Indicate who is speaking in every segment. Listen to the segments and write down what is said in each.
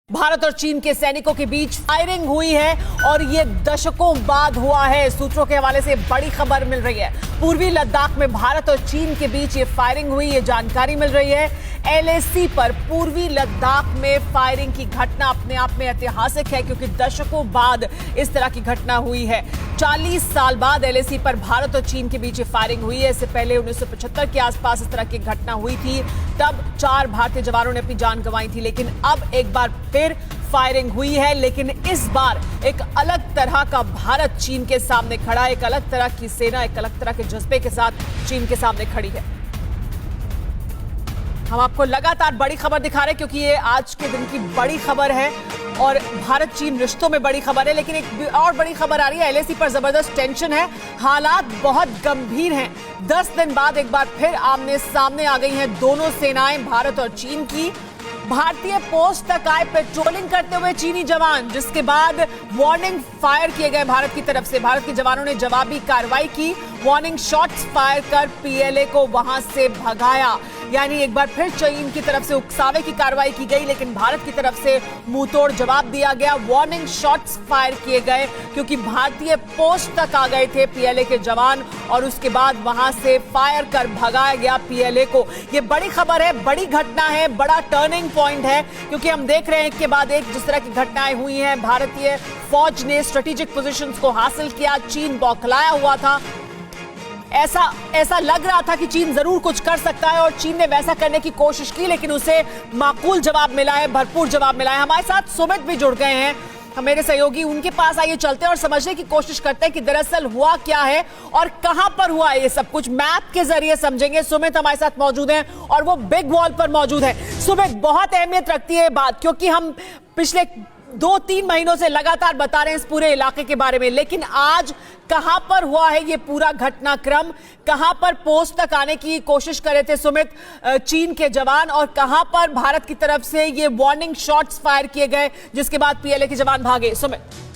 Speaker 1: भारत और चीन के सैनिकों के बीच फायरिंग हुई है और ये दशकों बाद हुआ है। सूत्रों के हवाले से बड़ी खबर मिल रही है। पूर्वी लद्दाख में भारत और चीन के बीच ये फायरिंग हुई, ये जानकारी मिल रही है। एलएसी पर पूर्वी लद्दाख में फायरिंग की घटना अपने आप में ऐतिहासिक है, क्योंकि दशकों बाद इस तरह की घटना हुई है। 40 साल बाद एलएसी पर भारत और चीन के बीच ये फायरिंग हुई है। इससे पहले 1975 के आसपास इस तरह की घटना हुई थी, तब 4 भारतीय जवानों ने अपनी जान गंवाई थी। लेकिन अब एक बार फिर फायरिंग हुई है, लेकिन इस बार एक अलग तरह का भारत चीन के सामने खड़ा है। एक अलग तरह की सेना, एक अलग तरह के जज्बे के साथ चीन के सामने खड़ी है। हम आपको लगातार बड़ी खबर दिखा रहे हैं, क्योंकि ये आज के दिन की बड़ी खबर है और भारत चीन रिश्तों में बड़ी खबर है। लेकिन एक और बड़ी खबर आ रही है, एलएसी पर जबरदस्त टेंशन है, हालात बहुत गंभीर हैं। 10 दिन बाद एक बार फिर आमने सामने आ गई हैं दोनों सेनाएं, भारत और चीन की। भारतीय पोस्ट तक आए पेट्रोलिंग करते हुए चीनी जवान, जिसके बाद वार्निंग फायर किए गए भारत की तरफ से। भारत के जवानों ने जवाबी कार्रवाई की, वार्निंग शॉट्स फायर कर पीएलए को वहां से भगाया। यानी एक बार फिर चीन की तरफ से उकसावे की कार्रवाई की गई, लेकिन भारत की तरफ से मुंहतोड़ जवाब दिया गया। वार्निंग शॉट्स फायर किए गए क्योंकि भारतीय पोस्ट तक आ गए थे पीएलए के जवान, और उसके बाद वहां से फायर कर भगाया गया पीएलए को। यह बड़ी खबर है, बड़ी घटना है, बड़ा टर्निंग पॉइंट है, क्योंकि हम देख रहे हैं एक के बाद एक जिस तरह की घटनाएं हुई हैं। भारतीय फौज ने स्ट्रेटेजिक पोजीशंस को हासिल किया, चीन बौखलाया हुआ था। ऐसा लग रहा था कि चीन जरूर कुछ कर सकता है, और चीन ने वैसा करने की कोशिश की, लेकिन उसे माकूल जवाब मिला है, भरपूर जवाब मिला है। हमारे साथ सुमित भी जुड़ गए हैं, मेरे सहयोगी, उनके पास आइए चलते हैं और समझने की कोशिश करते हैं कि दरअसल हुआ क्या है और कहां पर हुआ है। ये सब कुछ मैप के जरिए समझेंगे। सुमित हमारे साथ मौजूद हैं और वो बिग वॉल पर मौजूद है। सुमित, बहुत अहमियत रखती है बात, क्योंकि हम पिछले 2-3 महीनों से लगातार बता रहे हैं इस पूरे इलाके के बारे में, लेकिन आज कहां पर हुआ है ये पूरा घटनाक्रम? कहां पर पोस्ट तक आने की कोशिश कर रहे थे सुमित चीन के जवान, और कहां पर भारत की तरफ से ये वार्निंग शॉट्स फायर किए गए जिसके बाद पीएलए के जवान भागे?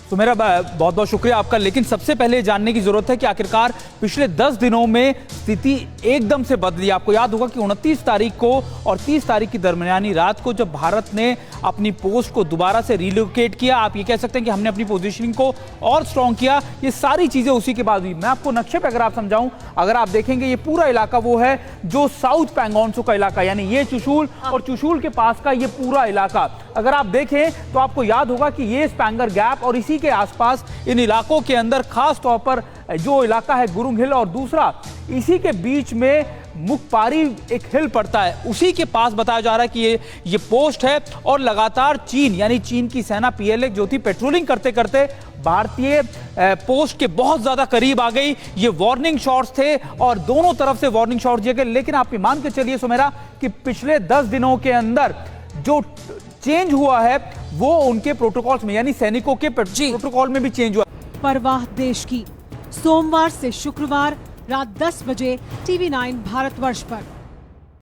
Speaker 2: तो मेरा बहुत बहुत शुक्रिया आपका। लेकिन सबसे पहले जानने की जरूरत है कि आखिरकार पिछले 10 दिनों में स्थिति एकदम से बदली। आपको याद होगा कि 29 तारीख को और 30 तारीख की दरमियानी रात को जब भारत ने अपनी पोस्ट को दोबारा से रिलोकेट किया, आप ये कह सकते हैं कि हमने अपनी पोजीशनिंग को और स्ट्रॉन्ग किया, ये सारी चीजें उसी के बाद हुई। मैं आपको नक्शे पे अगर आप समझाऊं, अगर आप देखेंगे ये पूरा इलाका वो है जो साउथ पैंगोंगत्सो का इलाका, यानी ये चुशूल और चुशूल के पास का ये पूरा इलाका। अगर आप देखें तो आपको याद होगा कि ये स्पैंगर गैप और इसी के आसपास इन इलाकों के अंदर खास तौर पर जो इलाका है गुरुंग हिल, और दूसरा इसी के बीच में मुखपारी एक हिल पड़ता है, उसी के पास बताया जा रहा है कि ये पोस्ट है। और लगातार चीन, यानी चीन की सेना पीएलए जो थी, पेट्रोलिंग करते करते भारतीय पोस्ट के बहुत ज्यादा करीब आ गई। ये वार्निंग शॉट्स थे और दोनों तरफ से वार्निंग शॉट्स दिए गए। लेकिन आप ये मान के चलिए सुमेरा कि पिछले 10 दिनों के अंदर जो चेंज हुआ है वो उनके प्रोटोकॉल्स में, यानी सैनिकों के प्रोटोकॉल में भी चेंज हुआ।
Speaker 3: परवाह देश की, सोमवार से शुक्रवार रात 10 बजे TV9 भारतवर्ष पर।